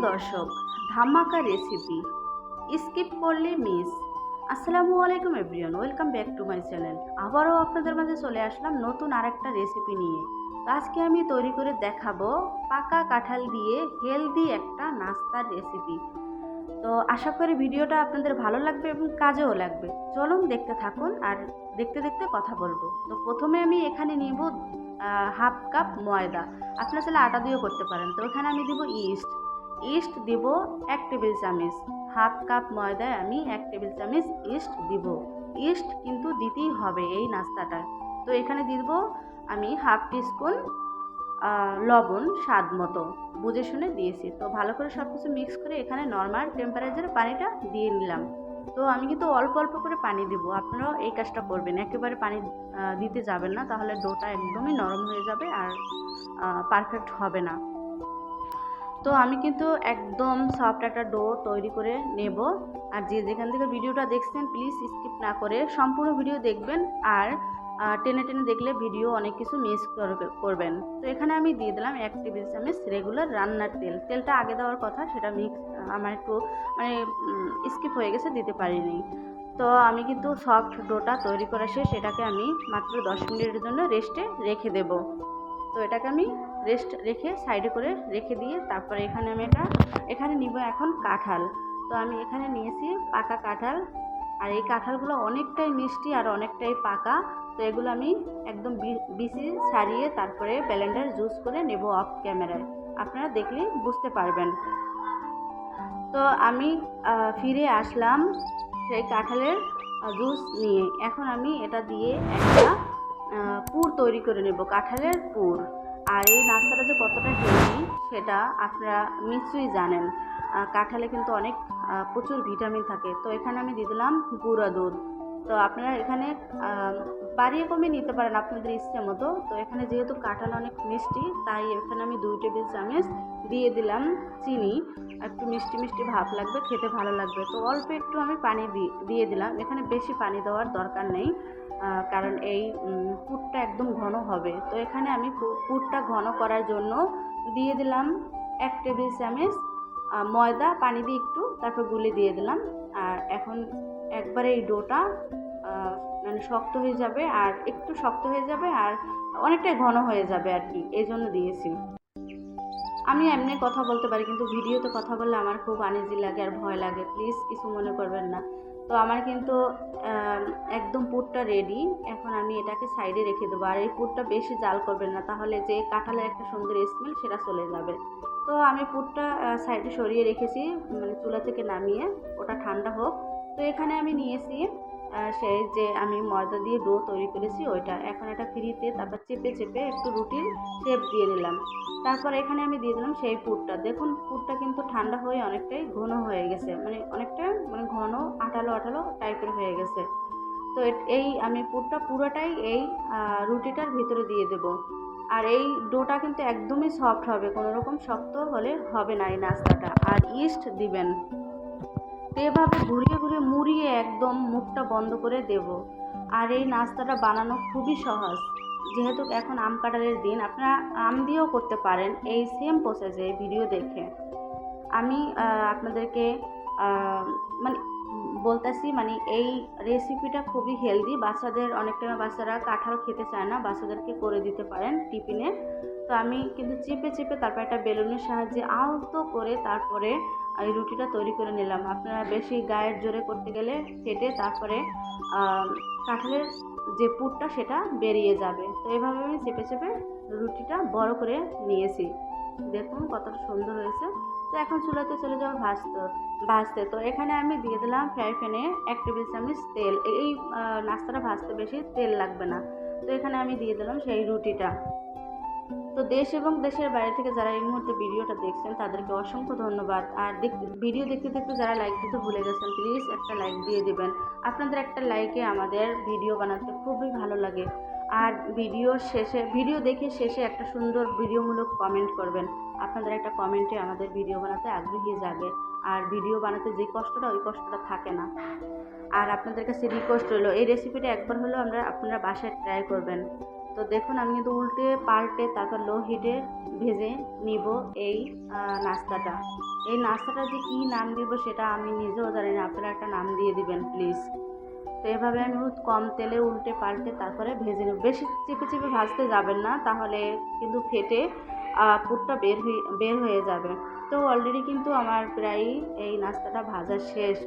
দর্শক, ধামাকা recipe skip করলে মিস। আসসালামু আলাইকুম everyone, welcome back to my channel. আবারও আপনাদের মাঝে চলে আসলাম নতুন আরেকটা রেসিপি নিয়ে। তো আজকে আমি তৈরি করে দেখাবো পাকা কাঁঠাল দিয়ে হেলদি একটা নাস্তার রেসিপি। তো আশা করি ভিডিওটা আপনাদের ভালো লাগবে এবং কাজেও লাগবে। চলুন দেখতে থাকুন আর দেখতে দেখতে কথা বলবো। তো প্রথমে আমি এখানে নিব হাফ কাপ ময়দা। আপনারা চাইলে আটা দিয়েও করতে পারেন। তো এখানে আমি দিব ইস্ট দিব 1 টেবিল চামচ। হাফ কাপ ময়দায় আমি 1 টেবিল চামচ ইস্ট দিব। ইস্ট কিন্তু দিতেই হবে এই নাস্তাটায়। তো এখানে দিব আমি হাফ টিস্পুন লবণ স্বাদ মতো বুঝে শুনে দিয়েছি। তো ভালো করে সব কিছু মিক্স করে এখানে নর্মাল টেম্পারেচারে পানিটা দিয়ে নিলাম। তো আমি কিন্তু অল্প অল্প করে পানি দিব, আপনারাও এই কাজটা করবেন। একেবারে পানি দিতে যাবেন না, তাহলে ডোটা একদমই নরম হয়ে যাবে আর পারফেক্ট হবে না। তো আমি কিন্তু একদম সফট একটা ডো তৈরি করে নেব। আর যে যেখান থেকে ভিডিওটা দেখছেন প্লিজ স্কিপ না করে সম্পূর্ণ ভিডিও দেখবেন। আর টেনে টেনে দেখলে ভিডিও অনেক কিছু মিস করবেন। তো এখানে আমি দিয়ে দিলাম 1 টেবিল চামচ রেগুলার রান্নার তেলটা আগে দেওয়ার কথা, সেটা আমার একটু মানে স্কিপ হয়ে গেছে, দিতে পারিনি। তো আমি কিন্তু সফট ডোটা তৈরি করা শেষ, এটাকে আমি মাত্র 10 মিনিটের জন্য রেস্টে রেখে দেব। তো এটাকে আমি রেস্ট রেখে সাইডে করে রেখে দিয়ে তারপরে এখানে নিব এখন কাঁঠাল। তো আমি এখানে নিয়েছি পাকা কাঁঠাল। আর এই কাঁঠালগুলো অনেকটাই মিষ্টি আর অনেকটাই পাকা। তো এগুলো আমি একদম বিচি ছাড়িয়ে তারপরে ব্লেন্ডার জুস করে নেব অফ ক্যামেরায়, আপনারা দেখলেই বুঝতে পারবেন। তো আমি ফিরে আসলাম সেই কাঁঠালের জুস নিয়ে। এখন আমি এটা দিয়ে একটা পুর তৈরি করে নেব, কাঁঠালের পুর। আর এই নাস্তাটা যে কতটা হেলদি সেটা আপনারা নিশ্চয়ই জানেন। কাঁঠালে কিন্তু অনেক প্রচুর ভিটামিন থাকে। তো এখানে আমি দিয়ে দিলাম গুঁড়া দুধ। তো আপনারা এখানে বাড়িয়ে কমিয়ে নিতে পারেন আপনাদের ইচ্ছে মতো। তো এখানে যেহেতু কাঁঠাল অনেক মিষ্টি, তাই এখানে আমি 2 টেবিল চামচ দিয়ে দিলাম চিনি। একটু মিষ্টি মিষ্টি ভাব লাগবে, খেতে ভালো লাগবে। তো অল্প একটু আমি পানি দিয়ে দিলাম। এখানে বেশি পানি দেওয়ার দরকার নেই, কারণ এই পুরটা একদম ঘন হবে। তো এখানে আমি পুরটা ঘন করার জন্য দিয়ে দিলাম 1 টেবিল চামচ ময়দা, পানি দিয়ে একটু তারপর গুলে দিয়ে দিলাম। আর এখন একবারে এই ডোটা মানে শক্ত হয়ে যাবে, আর একটু শক্ত হয়ে যাবে আর অনেকটাই ঘন হয়ে যাবে আর কি, এই জন্য দিয়েছি। আমি এমনি কথা বলতে পারি, কিন্তু ভিডিওতে কথা বললে আমার খুব আনইজি লাগে আর ভয় লাগে, প্লিজ কিছু মনে করবেন না। তো আমার কিন্তু একদম পুরটা রেডি। এখন আমি এটাকে সাইডে রেখে দেবো। আর এই পুরটা বেশি জাল করবেন না, তাহলে যে কাঁঠালের একটা সুন্দর স্মেল সেটা চলে যাবে। তো আমি পুরটা সাইডে সরিয়ে রেখেছি, মানে চুলা থেকে নামিয়ে, ওটা ঠান্ডা হোক। তো এখানে আমি নিয়েছি সেই যে আমি ময়দা দিয়ে ডো তৈরি করেছি ওইটা। এখন এটা ফ্রিতে তারপর চেপে চেপে একটু রুটির শেপ দিয়ে নিলাম। তারপর এখানে আমি দিয়ে দিলাম সেই পুরটা। দেখুন পুরটা কিন্তু ঠান্ডা হয়ে অনেকটাই ঘন হয়ে গেছে, মানে অনেকটা মানে ঘন আঠালো আঠালো টাইপের হয়ে গেছে। তো এই আমি পুরটা পুরোটাই এই রুটিটার ভিতরে দিয়ে দেব। আর এই ডোটা কিন্তু একদমই সফট হবে, কোনো রকম শক্ত হলে হবে না এই নাস্তাটা। আর ইস্ট দিবেন। তো এভাবে ঘুরিয়ে ঘুরিয়ে মুড়িয়ে একদম মুখটা বন্ধ করে দেব। আর এই নাস্তাটা বানানো খুবই সহজ। যেহেতু এখন আম কাঁঠালের দিন, আপনারা আম দিয়েও করতে পারেন এই সেম প্রসেসে ভিডিও দেখে। আমি আপনাদেরকে মানে বলতেছি, মানে এই রেসিপিটা খুবই হেলদি। বাচ্চাদের অনেক টাইম বাচ্চারা কাঁঠাল খেতে চায় না, বাচ্চাদেরকে করে দিতে পারেন টিফিনে। তো আমি কিন্তু চেপে চেপে তারপর একটা বেলুনের সাহায্যে আলতো করে তারপরে এই রুটিটা তৈরি করে নিলাম। আপনারা বেশি গায়ের জোরে করতে গেলে ফেটে তারপরে কাঁঠালের যে পুরটা সেটা বেরিয়ে যাবে। তো এভাবে আমি চেপে চেপে রুটিটা বড় করে নিয়েছি। দেখুন কতটা সুন্দর হয়েছে। তো এখন চুলাতে চলে যাবো ভাজতে। তো এখানে আমি দিয়ে দিলাম ফ্রাই প্যানে 1 টেবিল চামচ তেল। এই নাস্তাটা ভাজতে বেশি তেল লাগবে না। তো এখানে আমি দিয়ে দিলাম সেই রুটিটা। তো দেশ এবং দেশের বাইরে থেকে যারা এই মুহূর্তে ভিডিওটা দেখছেন তাদেরকে অসংখ্য ধন্যবাদ। আর ভিডিও দেখতে দেখতে যারা লাইক দিতে ভুলে গেছেন প্লিজ একটা লাইক দিয়ে দিবেন। আপনাদের একটা লাইকে আমাদের ভিডিও বানাতে খুবই ভালো লাগে। আর ভিডিও দেখে শেষে একটা সুন্দর ভিডিওমূলক কমেন্ট করবেন। আপনাদের একটা কমেন্টে আমাদের ভিডিও বানাতে আগ্রহী জাগে। আর ভিডিও বানাতে যে কষ্টটা, ওই কষ্টটা থাকে না। আর আপনাদের কাছে রিকোয়েস্ট রইল, এই রেসিপিটা একবার হলেও আপনারা বাসায় ট্রাই করবেন। তো তো দেখুন আমি কিন্তু উল্টে পাল্টে তারপর লো হিটে ভেজে নিব এই নাস্তাটা। এই নাস্তাটা যে কী নাম দিব সেটা আমি নিজেও জানি না, আপনারা একটা নাম দিয়ে দিবেন প্লিজ। তো এভাবে আমি কম তেলে উল্টে পাল্টে তারপরে ভেজে নেব। বেশি চেপে চেপে ভাজতে যাবেন না, তাহলে কিন্তু ফেটে পুরটা বের হয়ে যাবে। তো অলরেডি কিন্তু আমার প্রায় এই নাস্তাটা ভাজা শেষ।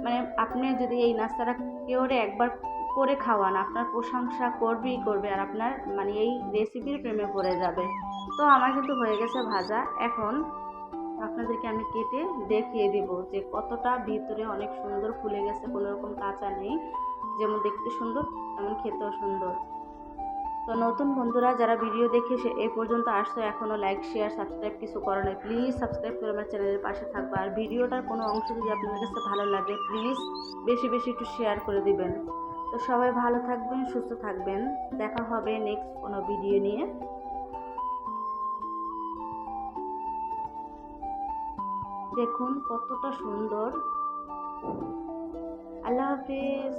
মানে আপনি যদি এই নাস্তাটা কেউ একবার করে খাওয়ান, আপনার প্রশংসা করবেই করবে, আর আপনার মানে এই রেসিপির প্রেমে পড়ে যাবে। তো আমার কিন্তু হয়ে গেছে ভাজা। এখন আপনাদেরকে আমি কেটে দেখিয়ে দিব যে কতটা ভিতরে অনেক সুন্দর ফুলে গেছে, কোনো রকম কাঁচা নেই। যেমন দেখতে সুন্দর তেমন খেতেও সুন্দর। তো নতুন বন্ধুরা যারা ভিডিও দেখে এই পর্যন্ত আসছো, এখনও লাইক শেয়ার সাবস্ক্রাইব কিছু করো নাই, প্লিজ সাবস্ক্রাইব করে আমার চ্যানেলের পাশে থাকবে। আর ভিডিওটার কোনো অংশ যদি আপনাদের কাছে ভালো লাগে প্লিজ বেশি বেশি একটু শেয়ার করে দিবেন। তো সবাই ভালো থাকবেন, সুস্থ থাকবেন। দেখা হবে নেক্সট কোনো ভিডিও নিয়ে। দেখুন কতটা সুন্দর। আল্লাহ হাফেজ।